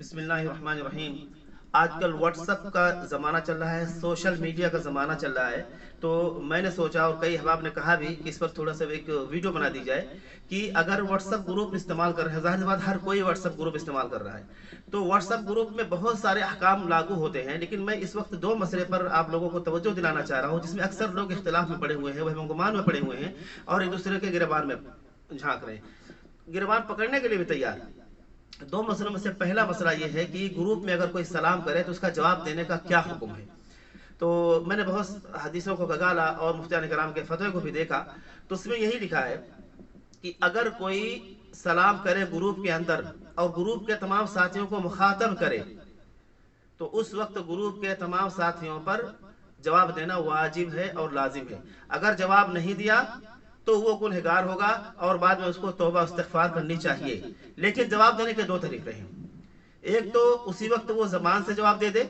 बिस्मिल्लाहिर्रहमानिर्रहीम। आजकल व्हाट्सअप का ज़माना चल रहा है, सोशल मीडिया का ज़माना चल रहा है। तो मैंने सोचा और कई अहबाब ने कहा भी कि इस पर थोड़ा सा एक वीडियो बना दी जाए कि अगर व्हाट्सअप ग्रुप इस्तेमाल कर रहे हैं, ज़ाहिर सी बात हर कोई व्हाट्सअप ग्रुप इस्तेमाल कर रहा है, तो व्हाट्सअप ग्रुप में बहुत सारे अहकाम लागू होते हैं। लेकिन मैं इस वक्त दो मसले पर आप लोगों को तवज्जो दिलाना चाह रहा हूँ, जिसमें अक्सर लोग इख्तिलाफ में पड़े हुए हैं, वह गुमान में पड़े हुए हैं और एक दूसरे के गिरबान में झांक रहे हैं, गिरबान पकड़ने के लिए भी तैयार। दो मसलों में से पहला मसला यह है कि ग्रुप में अगर कोई सलाम करे तो उसका जवाब देने का क्या हुक्म है। तो मैंने बहुत हदीसों को गगाला और मुफ्तियान कराम के फतवे को भी देखा, तो उसमें यही लिखा है कि अगर कोई सलाम करे ग्रुप के अंदर और ग्रुप के तमाम साथियों को मुखातब करे तो उस वक्त ग्रुप के तमाम साथियों पर जवाब देना वाजिब है और लाजिम है। अगर जवाब नहीं दिया तो वो गुनहगार होगा और बाद में उसको तौबा इस्तिग़फ़ार करनी चाहिए। लेकिन जवाब देने के दो तरीके हैं। एक तो उसी वक्त वो ज़बान से जवाब दे दे,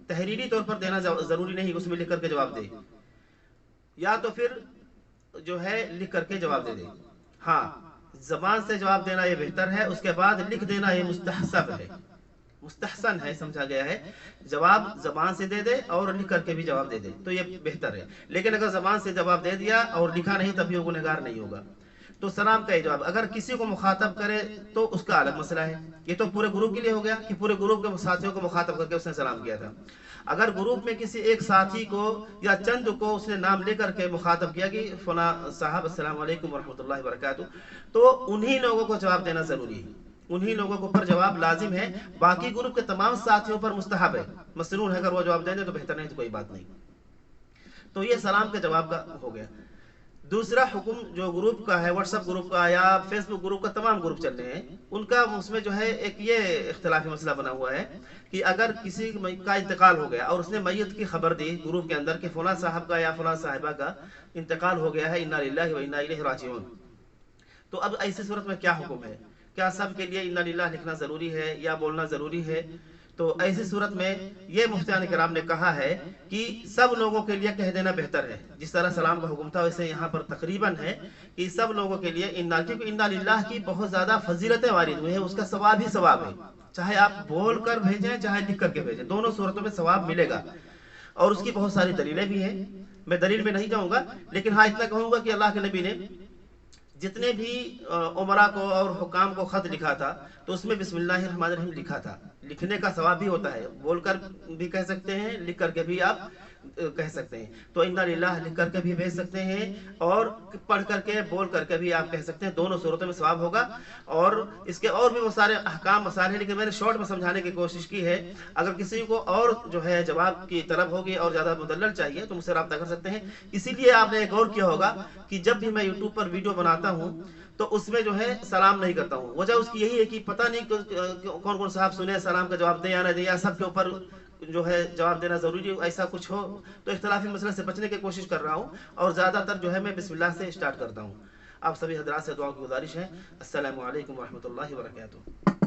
तहरीरी तौर पर देना ज़रूरी नहीं उसमें लिख करके जवाब दे, या तो फिर जो है लिख करके जवाब दे दे। हाँ, ज़बान से जवाब देना ये बेहतर है, उसके बाद लिख देना ये मुस्तहसन है, मुस्तहसन है, समझा गया है। जवाब जबान से दे दे और लिख करके भी जवाब दे दे तो ये बेहतर है। लेकिन अगर जबान से जवाब दे दिया और लिखा नहीं तब भी गुनहगार नहीं होगा। तो सलाम का जवाब अगर किसी को मुखातब करे तो उसका अलग मसला है। ये तो पूरे ग्रुप के लिए हो गया कि पूरे ग्रुप के साथियों को मुखातब करके उसने सलाम किया था। अगर ग्रुप में किसी एक साथी को या चंद को उसने नाम लेकर के मुखातब किया कि फला साहब अस्सलाम वालेकुम वरहमतुल्लाहि वबरकातुहू, तो उन्हीं लोगों को जवाब देना जरूरी है, उन्हीं लोगों के ऊपर जवाब लाजिम है। बाकी ग्रुप के तमाम साथियों पर मुस्तहब है, मसनून है, अगर वो जवाब देंगे तो बेहतर, नहीं तो कोई बात नहीं। तो ये सलाम के जवाब का हो गया। दूसरा हुक्म जो ग्रुप का है, व्हाट्सएप ग्रुप का या फेसबुक ग्रुप का, तमाम ग्रुप चल रहे हैं उनका, उसमें जो है एक ये इख्तिलाफी मसला बना हुआ है कि अगर किसी का इंतकाल हो गया और उसने मैयत की खबर दी ग्रुप के अंदर कि फला साहब का या फला साहिबा का इंतकाल हो गया है, इन्ना लिल्लाहि व इन्ना इलैहि राजिऊन, तो अब ऐसी सूरत में क्या हुक्म है? क्या सब के लिए इन्ना लिल्लाह लिखना जरूरी है या बोलना जरूरी है? तो ऐसी सूरत में ये मुफ्तियान किराम ने कहा है कि सब लोगों के लिए कह देना बेहतर है। जिस तरह सलाम का हुक्म था वैसे यहाँ पर तकरीबन है कि सब लोगों के लिए इन्ना, क्योंकि इन्ना लिल्लाह की बहुत ज्यादा फजीलतें वारिद हुई है, उसका सवाब ही सवाब है। चाहे आप बोल कर भेजें चाहे लिख करके भेजें, दोनों सूरतों में सवाब मिलेगा। और उसकी बहुत सारी दलीलें भी हैं, मैं दलील में नहीं जाऊंगा, लेकिन हाँ इतना कहूंगा कि अल्लाह के नबी ने जितने भी उमरा को और हुकाम को खत लिखा था तो उसमें बिस्मिल्लाहिर्रहमानिर्रहीम लिखा था। लिखने का सवाब भी होता है, बोलकर भी कह सकते हैं, लिख करके भी आप कह सकते हैं। तो इन्ना लिल्लाह लिख करके भी भेज सकते हैं और पढ़ करके बोल करके भी आप कह सकते हैं, दोनों सूरतों में सवाब होगा। और इसके और भी वो सारे अहकाम मसाले हैं, लेकिन मैंने शॉर्ट में समझाने की कोशिश की है। अगर किसी को और जो है जवाब की तलब होगी और ज़्यादा मुदल्लल चाहिए तो मुझसे रब्ता कर सकते हैं। इसीलिए आपने गौर किया होगा कि जब भी मैं यूट्यूब पर वीडियो बनाता हूँ तो उसमें जो है सलाम नहीं करता हूँ। वजह उसकी यही है कि पता नहीं कौन कौन साहब सुने सलाम का जवाब दे या ना दे, या सबके ऊपर जो है जवाब देना जरूरी ऐसा कुछ हो, तो इख्तिलाफी मसले से बचने की कोशिश कर रहा हूँ और ज़्यादातर जो है मैं बिस्मिल्लाह से स्टार्ट करता हूँ। आप सभी हजरात से दुआ की गुजारिश है। अस्सलामु अलैकुम वरहमतुल्लाहि वबरकातुहू।